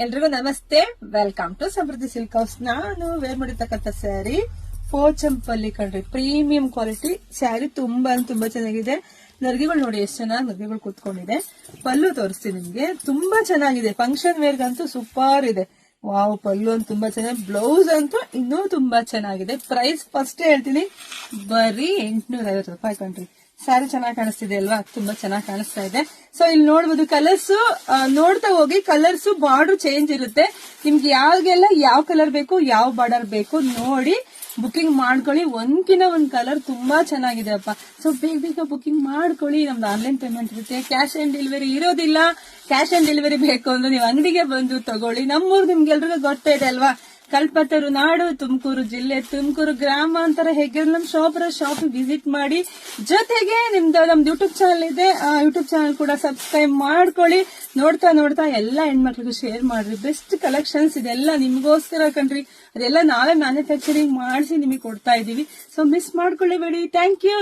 ಎಲ್ರಿಗೂ ನಮಸ್ತೆ. Welcome to Samruddhi silk house. ನಾನು ವೇರ್ ಮಾಡಿರ್ತಕ್ಕಂಥ ಸ್ಯಾರಿ ಪೋಚಂಪಲ್ಲಿ ಕಣ್ರಿ, ಪ್ರೀಮಿಯಂ ಕ್ವಾಲಿಟಿ ಸ್ಯಾರಿ. ತುಂಬಾ ಚೆನ್ನಾಗಿದೆ. ನರ್ಗಿಗಳು ನೋಡಿ ಎಷ್ಟು ಚೆನ್ನಾಗಿ ನರ್ಗಿಗಳು ಕೂತ್ಕೊಂಡಿದೆ. ಪಲ್ಲು ತೋರಿಸ್ತೀನಿ ನಿಮ್ಗೆ, ತುಂಬಾ ಚೆನ್ನಾಗಿದೆ. ಫಂಕ್ಷನ್ ವೇರ್ಗಂತೂ ಸೂಪರ್ ಇದೆ. ವಾವ್, ಪಲ್ಲು ಅಂತ ತುಂಬಾ ಚೆನ್ನಾಗಿ, ಬ್ಲೌಸ್ ಅಂತೂ ಇನ್ನೂ ತುಂಬಾ ಚೆನ್ನಾಗಿದೆ. ಪ್ರೈಸ್ ಫಸ್ಟ್ ಹೇಳ್ತೀನಿ, ಬರೀ 850 ರೂಪಾಯಿ ಕಣ್ರಿ. ಸ್ಯಾರಿ ಚೆನ್ನಾಗಿ ಕಾಣಿಸ್ತಿದೆ ಅಲ್ವಾ? ತುಂಬಾ ಚೆನ್ನಾಗಿ ಕಾಣಿಸ್ತಾ ಇದೆ. ಸೊ ಇಲ್ಲಿ ನೋಡ್ಬೋದು, ಕಲರ್ಸ್ ನೋಡ್ತಾ ಹೋಗಿ. ಕಲರ್ಸ್ ಬಾರ್ಡರ್ ಚೇಂಜ್ ಇರುತ್ತೆ. ನಿಮ್ಗೆ ಯಾವಾಗೆಲ್ಲ ಯಾವ ಕಲರ್ ಬೇಕು, ಯಾವ ಬಾರ್ಡರ್ ಬೇಕು ನೋಡಿ ಬುಕಿಂಗ್ ಮಾಡ್ಕೊಳ್ಳಿ. ಒಂದ್ಕಿನ ಒಂದ್ ಕಲರ್ ತುಂಬಾ ಚೆನ್ನಾಗಿದೆ ಅಪ್ಪ. ಸೊ ಬೇಗ ಬುಕಿಂಗ್ ಮಾಡ್ಕೊಳ್ಳಿ. ನಮ್ದು ಆನ್ಲೈನ್ ಪೇಮೆಂಟ್ ಇರುತ್ತೆ, ಕ್ಯಾಶ್ ಆನ್ ಡೆಲಿವರಿ ಇರೋದಿಲ್ಲ. ಕ್ಯಾಶ್ ಆನ್ ಡೆಲಿವರಿ ಬೇಕು ಅಂದ್ರೆ ನೀವು ಅಂಗಡಿಗೆ ಬಂದು ತಗೊಳ್ಳಿ. ನಮ್ಮೂರು ನಿಮ್ಗೆಲ್ರಿಗೂ ಗೊತ್ತಾ ಇದೆ ಅಲ್ವಾ? ಕಲ್ಪತರು ನಾಡು, ತುಮಕೂರು ಜಿಲ್ಲೆ, ತುಮಕೂರು ಗ್ರಾಮಾಂತರ. ಹೇಗೆ ನಮ್ ಶಾಪ್ ವಿಸಿಟ್ ಮಾಡಿ. ಜೊತೆಗೆ ನಮ್ದು ಯೂಟ್ಯೂಬ್ ಚಾನಲ್ ಇದೆ, ಯೂಟ್ಯೂಬ್ ಚಾನಲ್ ಕೂಡ ಸಬ್ಸ್ಕ್ರೈಬ್ ಮಾಡ್ಕೊಳ್ಳಿ. ನೋಡ್ತಾ ಎಲ್ಲ ಹೆಣ್ಮಕ್ಳಿಗೂ ಶೇರ್ ಮಾಡ್ರಿ. ಬೆಸ್ಟ್ ಕಲೆಕ್ಷನ್ಸ್ ಇದೆಲ್ಲ ನಿಮ್ಗೋಸ್ಕರ ಕಣ್ರಿ. ಅದೆಲ್ಲ ನಾವೇ ಮ್ಯಾನುಫ್ಯಾಕ್ಚರಿಂಗ್ ಮಾಡಿಸಿ ನಿಮಗೆ ಕೊಡ್ತಾ ಇದೀವಿ. ಸೊ ಮಿಸ್ ಮಾಡ್ಕೊಳ್ಳಿ ಬೇಡಿ. Thank you.